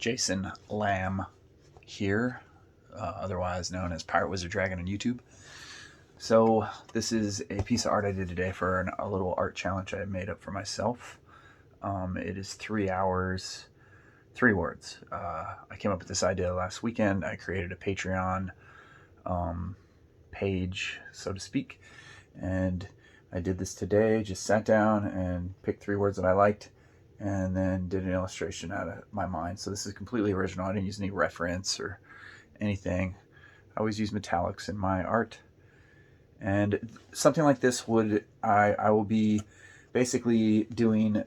Jason Lamb here, otherwise known as Pirate Wizard Dragon on YouTube. So this is a piece of art I did today for a little art challenge I made up for myself. It is 3 hours, 3 words. I came up with this idea last weekend. I created a Patreon page, so to speak, and I did this today. Just sat down and picked 3 words that I liked, and then did an illustration out of my mind. So this is completely original. I didn't use any reference or anything. I always use metallics in my art. And something like this I will be basically doing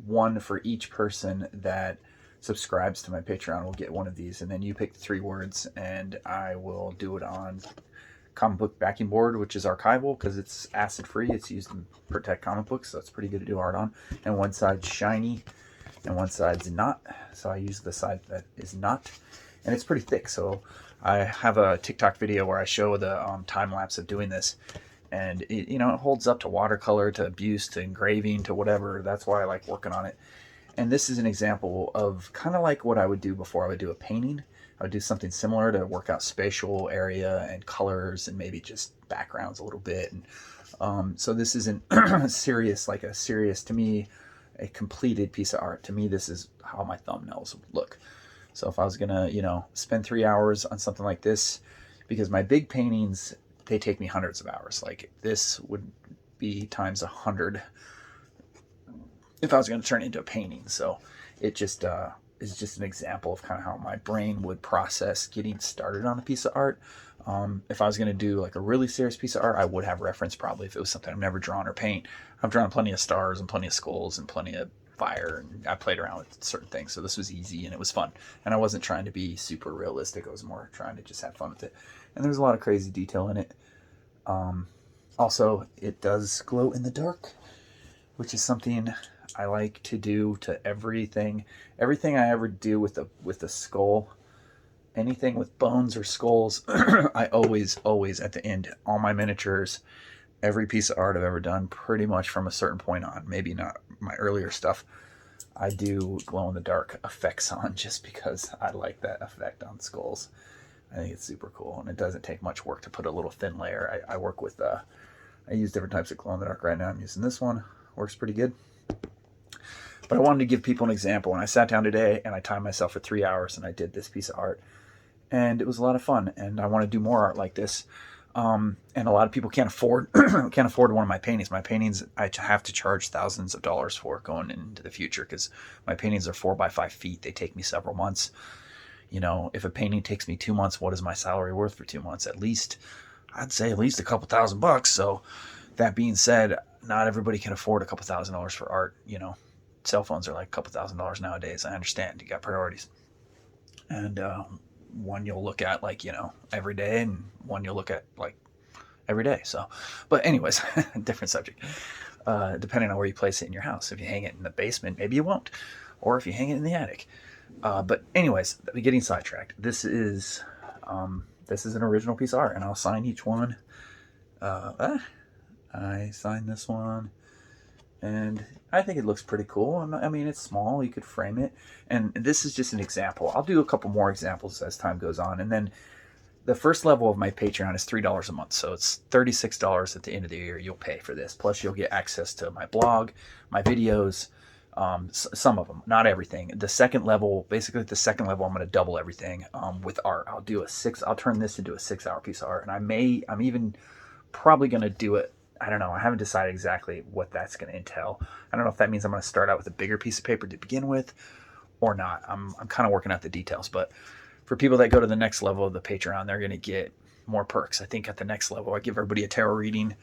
one for each person that subscribes to my Patreon will get one of these. And then you pick 3 words, and I will do it on comic book backing board, which is archival because it's acid free. It's used to protect comic books, so it's pretty good to do art on. And one side's shiny and one side's not, so I use the side that is not, and it's pretty thick. So I have a TikTok video where I show the time lapse of doing this, and it holds up to watercolor, to abuse, to engraving, to whatever. That's why I like working on it. And this is an example of kind of like what I would do before I would do a painting. I would do something similar to work out spatial area and colors and maybe just backgrounds a little bit. And so this isn't serious, to me, a completed piece of art. To me, this is how my thumbnails would look. So if I was gonna, spend 3 hours on something like this, because my big paintings, they take me hundreds of hours. Like this would be times 100 if I was going to turn it into a painting. So it just is just an example of kind of how my brain would process getting started on a piece of art. If I was going to do like a really serious piece of art, I would have reference probably if it was something I've never drawn or paint. I've drawn plenty of stars and plenty of skulls and plenty of fire, and I played around with certain things. So this was easy and it was fun. And I wasn't trying to be super realistic. I was more trying to just have fun with it. And there's a lot of crazy detail in it. Also, it does glow in the dark, which is something I like to do to everything. Everything I ever do with a skull, anything with bones or skulls, I always at the end, all my miniatures, every piece of art I've ever done, pretty much from a certain point on, maybe not my earlier stuff, I do glow in the dark effects on, just because I like that effect on skulls. I think it's super cool, and it doesn't take much work to put a little thin layer. I work with, I use different types of glow in the dark right now. I'm using this one, works pretty good. But I wanted to give people an example. And I sat down today and I timed myself for 3 hours and I did this piece of art. And it was a lot of fun. And I want to do more art like this. And a lot of people can't afford one of my paintings. My paintings, I have to charge thousands of dollars for going into the future because my paintings are 4 by 5 feet. They take me several months. If a painting takes me 2 months, what is my salary worth for 2 months? I'd say at least a couple $1,000. So that being said, not everybody can afford a couple $1,000 for art. Cell phones are like a couple $1,000 nowadays. I understand. You got priorities. And one you'll look at every day, and one you'll look at like every day. So, but anyways, different subject. Depending on where you place it in your house. If you hang it in the basement, maybe you won't. Or if you hang it in the attic. But anyways, getting sidetracked. This is an original piece of art, and I'll sign each one. I signed this one, and I think it looks pretty cool. I mean, it's small. You could frame it. And this is just an example. I'll do a couple more examples as time goes on. And then the first level of my Patreon is $3 a month. So it's $36 at the end of the year you'll pay for this. Plus you'll get access to my blog, my videos, some of them, not everything. The second level, basically at the second level, I'm going to double everything with art. I'll turn this into a 6-hour piece of art. And I'm even probably going to do it. I don't know. I haven't decided exactly what that's going to entail. I don't know if that means I'm going to start out with a bigger piece of paper to begin with or not. I'm kind of working out the details. But for people that go to the next level of the Patreon, they're going to get more perks. I think at the next level, I give everybody a tarot reading.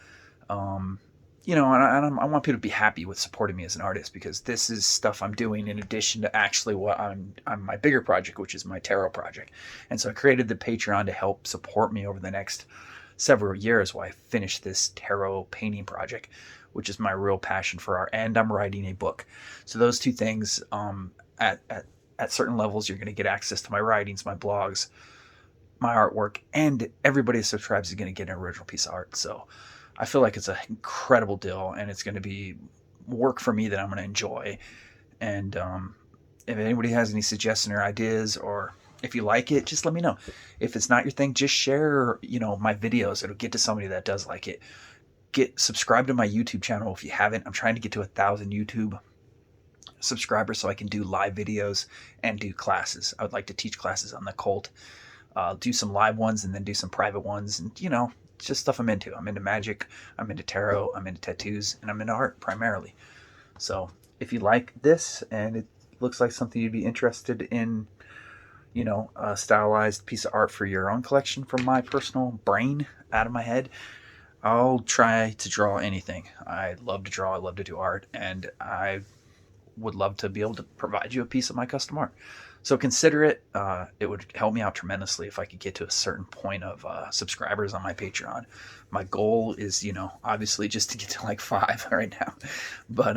And I want people to be happy with supporting me as an artist, because this is stuff I'm doing in addition to actually what I'm my bigger project, which is my tarot project. And so I created the Patreon to help support me over the next several years while I finish this tarot painting project, which is my real passion for art. And I'm writing a book. So those two things, at certain levels, you're going to get access to my writings, my blogs, my artwork, and everybody that subscribes is going to get an original piece of art. So I feel like it's an incredible deal, and it's going to be work for me that I'm going to enjoy. And if anybody has any suggestions or ideas, or if you like it, just let me know. If it's not your thing, just share, my videos. It'll get to somebody that does like it. Subscribe to my YouTube channel if you haven't. I'm trying to get to 1,000 YouTube subscribers so I can do live videos and do classes. I would like to teach classes on the occult, do some live ones and then do some private ones, and it's just stuff I'm into. I'm into magic, I'm into tarot, I'm into tattoos, and I'm into art primarily. So if you like this and it looks like something you'd be interested in, a stylized piece of art for your own collection from my personal brain out of my head, I'll try to draw anything. I love to draw, I love to do art, and I would love to be able to provide you a piece of my custom art. So consider it. It would help me out tremendously if I could get to a certain point of subscribers on my Patreon. My goal is, obviously just to get to like 5 right now. But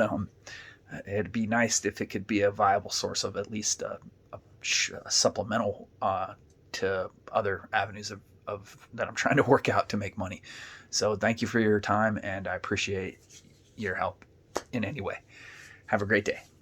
it'd be nice if it could be a viable source of at least a supplemental to other avenues of that I'm trying to work out to make money. So thank you for your time, and I appreciate your help in any way. Have a great day.